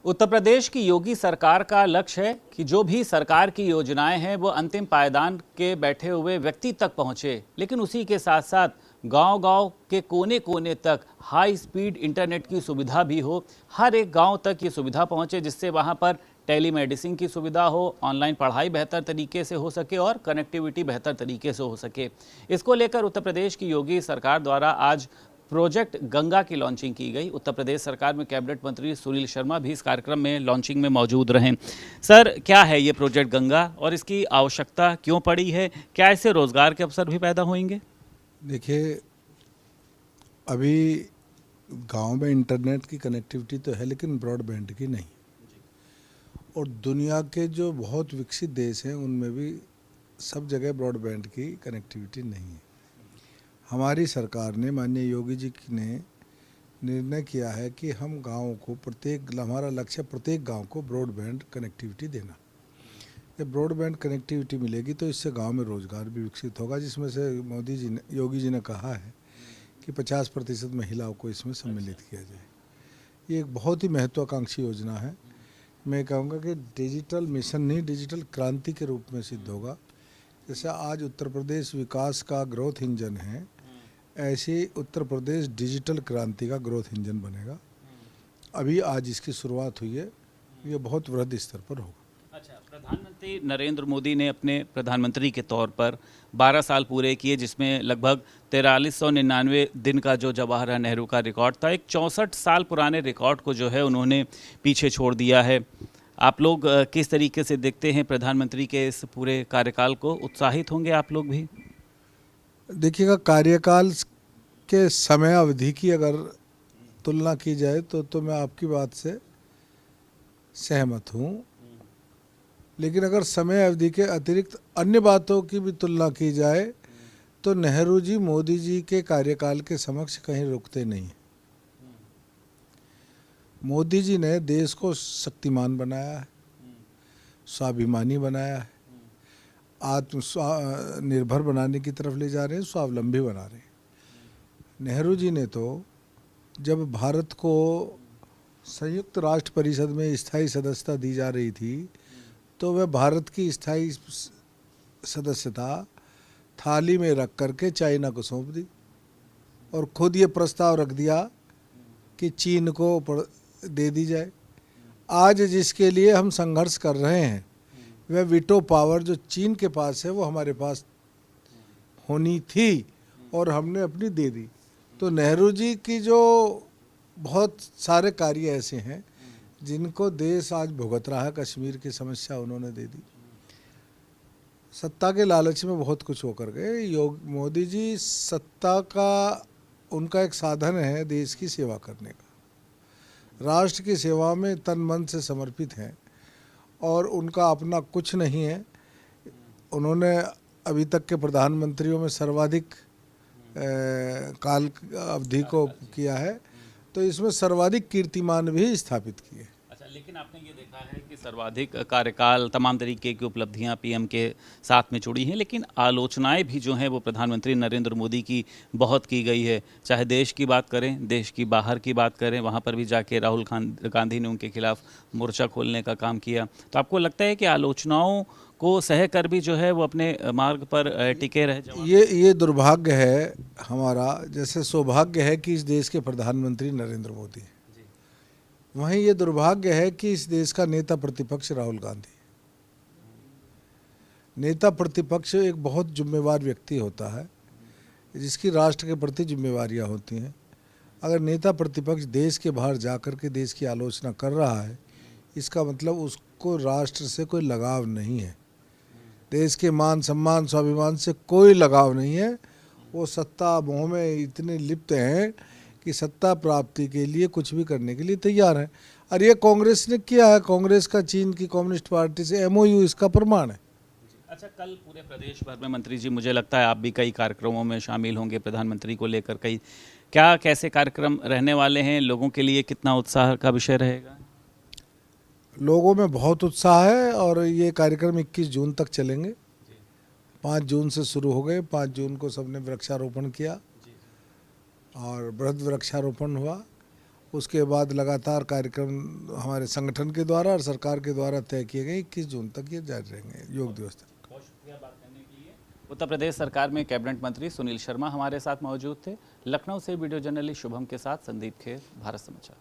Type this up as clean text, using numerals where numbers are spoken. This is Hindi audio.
उत्तर प्रदेश की योगी सरकार का लक्ष्य है कि जो भी सरकार की योजनाएं हैं वो अंतिम पायदान के बैठे हुए व्यक्ति तक पहुंचे, लेकिन उसी के साथ साथ गांव-गांव के कोने-कोने तक हाई स्पीड इंटरनेट की सुविधा भी हो। हर एक गांव तक ये सुविधा पहुंचे जिससे वहां पर टेलीमेडिसिन की सुविधा हो, ऑनलाइन पढ़ाई बेहतर तरीके से हो सके और कनेक्टिविटी बेहतर तरीके से हो सके। इसको लेकर उत्तर प्रदेश की योगी सरकार द्वारा आज प्रोजेक्ट गंगा की लॉन्चिंग की गई। उत्तर प्रदेश सरकार में कैबिनेट मंत्री सुनील शर्मा भी इस कार्यक्रम में लॉन्चिंग में मौजूद रहे। सर, क्या है ये प्रोजेक्ट गंगा और इसकी आवश्यकता क्यों पड़ी है? क्या इससे रोजगार के अवसर भी पैदा होंगे? देखिए, अभी गांव में इंटरनेट की कनेक्टिविटी तो है लेकिन ब्रॉडबैंड की नहीं। और दुनिया के जो बहुत विकसित देश हैं उनमें भी सब जगह ब्रॉडबैंड की कनेक्टिविटी नहीं है। हमारी सरकार ने, माननीय योगी जी ने निर्णय किया है कि हम गाँव को हमारा लक्ष्य प्रत्येक गांव को ब्रॉडबैंड कनेक्टिविटी देना। जब ब्रॉडबैंड कनेक्टिविटी मिलेगी तो इससे गांव में रोजगार भी विकसित होगा, जिसमें से योगी जी ने कहा है कि 50% महिलाओं को इसमें सम्मिलित किया जाए। ये एक बहुत ही महत्वाकांक्षी योजना है। मैं कहूँगा कि डिजिटल मिशन नहीं, डिजिटल क्रांति के रूप में सिद्ध होगा। जैसे आज उत्तर प्रदेश विकास का ग्रोथ इंजन है, ऐसे उत्तर प्रदेश डिजिटल क्रांति का ग्रोथ इंजन बनेगा। अभी आज इसकी शुरुआत हुई है, ये बहुत वृहद स्तर पर होगा। अच्छा, प्रधानमंत्री नरेंद्र मोदी ने अपने प्रधानमंत्री के तौर पर 12 साल पूरे किए, जिसमें लगभग 4399 दिन का जो जवाहरलाल नेहरू का रिकॉर्ड था, एक 64 साल पुराने रिकॉर्ड को जो है उन्होंने पीछे छोड़ दिया है। आप लोग किस तरीके से देखते हैं प्रधानमंत्री के इस पूरे कार्यकाल को? उत्साहित होंगे आप लोग भी? देखिएगा, कार्यकाल के समय अवधि की अगर तुलना की जाए तो मैं आपकी बात से सहमत हूँ, लेकिन अगर समय अवधि के अतिरिक्त अन्य बातों की भी तुलना की जाए तो नेहरू जी मोदी जी के कार्यकाल के समक्ष कहीं रुकते नहीं। मोदी जी ने देश को शक्तिमान बनाया है, स्वाभिमानी बनाया है, आत्मनिर्भर बनाने की तरफ ले जा रहे हैं, स्वावलंबी बना रहे हैं। नेहरू जी ने तो जब भारत को संयुक्त राष्ट्र परिषद में स्थायी सदस्यता दी जा रही थी तो वह भारत की स्थायी सदस्यता थाली में रख करके चाइना को सौंप दी और खुद ये प्रस्ताव रख दिया कि चीन को दे दी जाए। आज जिसके लिए हम संघर्ष कर रहे हैं वह वीटो पावर जो चीन के पास है वो हमारे पास होनी थी और हमने अपनी दे दी। तो नेहरू जी की जो बहुत सारे कार्य ऐसे हैं जिनको देश आज भुगत रहा है, कश्मीर की समस्या उन्होंने दे दी। सत्ता के लालच में बहुत कुछ होकर गए। मोदी जी सत्ता का उनका एक साधन है देश की सेवा करने का, राष्ट्र की सेवा में तन मन से समर्पित हैं और उनका अपना कुछ नहीं है। उन्होंने अभी तक के प्रधानमंत्रियों में सर्वाधिक काल अवधि को किया है, तो इसमें सर्वाधिक कीर्तिमान भी स्थापित किए। अच्छा, लेकिन आपने ये देखा है कि सर्वाधिक कार्यकाल, तमाम तरीके की उपलब्धियां पीएम के साथ में जुड़ी हैं, लेकिन आलोचनाएं भी जो हैं वो प्रधानमंत्री नरेंद्र मोदी की बहुत की गई है। चाहे देश की बात करें, देश की बाहर की बात करें, वहां पर भी जाके राहुल गांधी ने उनके खिलाफ मोर्चा खोलने का काम किया। तो आपको लगता है कि आलोचनाओं को सह कर भी जो है वो अपने मार्ग पर टिके रहे? ये दुर्भाग्य है हमारा, जैसे सौभाग्य है कि इस देश के प्रधानमंत्री नरेंद्र मोदी, वहीं ये दुर्भाग्य है कि इस देश का नेता प्रतिपक्ष राहुल गांधी। नेता प्रतिपक्ष एक बहुत जिम्मेवार व्यक्ति होता है जिसकी राष्ट्र के प्रति जिम्मेवारियां होती हैं। अगर नेता प्रतिपक्ष देश के बाहर जाकर के देश की आलोचना कर रहा है, इसका मतलब उसको राष्ट्र से कोई लगाव नहीं है, देश के मान सम्मान स्वाभिमान से कोई लगाव नहीं है। वो सत्ता मोह में इतने लिप्त हैं कि सत्ता प्राप्ति के लिए कुछ भी करने के लिए तैयार है। और ये कांग्रेस ने किया है, कांग्रेस का चीन की कम्युनिस्ट पार्टी से एमओयू इसका प्रमाण है। अच्छा, कल पूरे प्रदेश भर में मंत्री जी, मुझे लगता है आप भी कई कार्यक्रमों में शामिल होंगे प्रधानमंत्री को लेकर। क्या कैसे कार्यक्रम रहने वाले हैं? लोगों के लिए कितना उत्साह का विषय रहेगा? लोगों में बहुत उत्साह है और ये कार्यक्रम 21 जून तक चलेंगे। 5 जून से शुरू हो गए। 5 जून को सबने वृक्षारोपण किया और बृहद वृक्षारोपण हुआ उसके बाद लगातार कार्यक्रम हमारे संगठन के द्वारा और सरकार के द्वारा तय किए गए 21 जून तक ये जारी रहेंगे योग दिवस तक। उत्तर प्रदेश सरकार में कैबिनेट मंत्री सुनील शर्मा हमारे साथ मौजूद थे। लखनऊ से वीडियो जर्नलिस्ट शुभम के साथ संदीप खेर, भारत समाचार।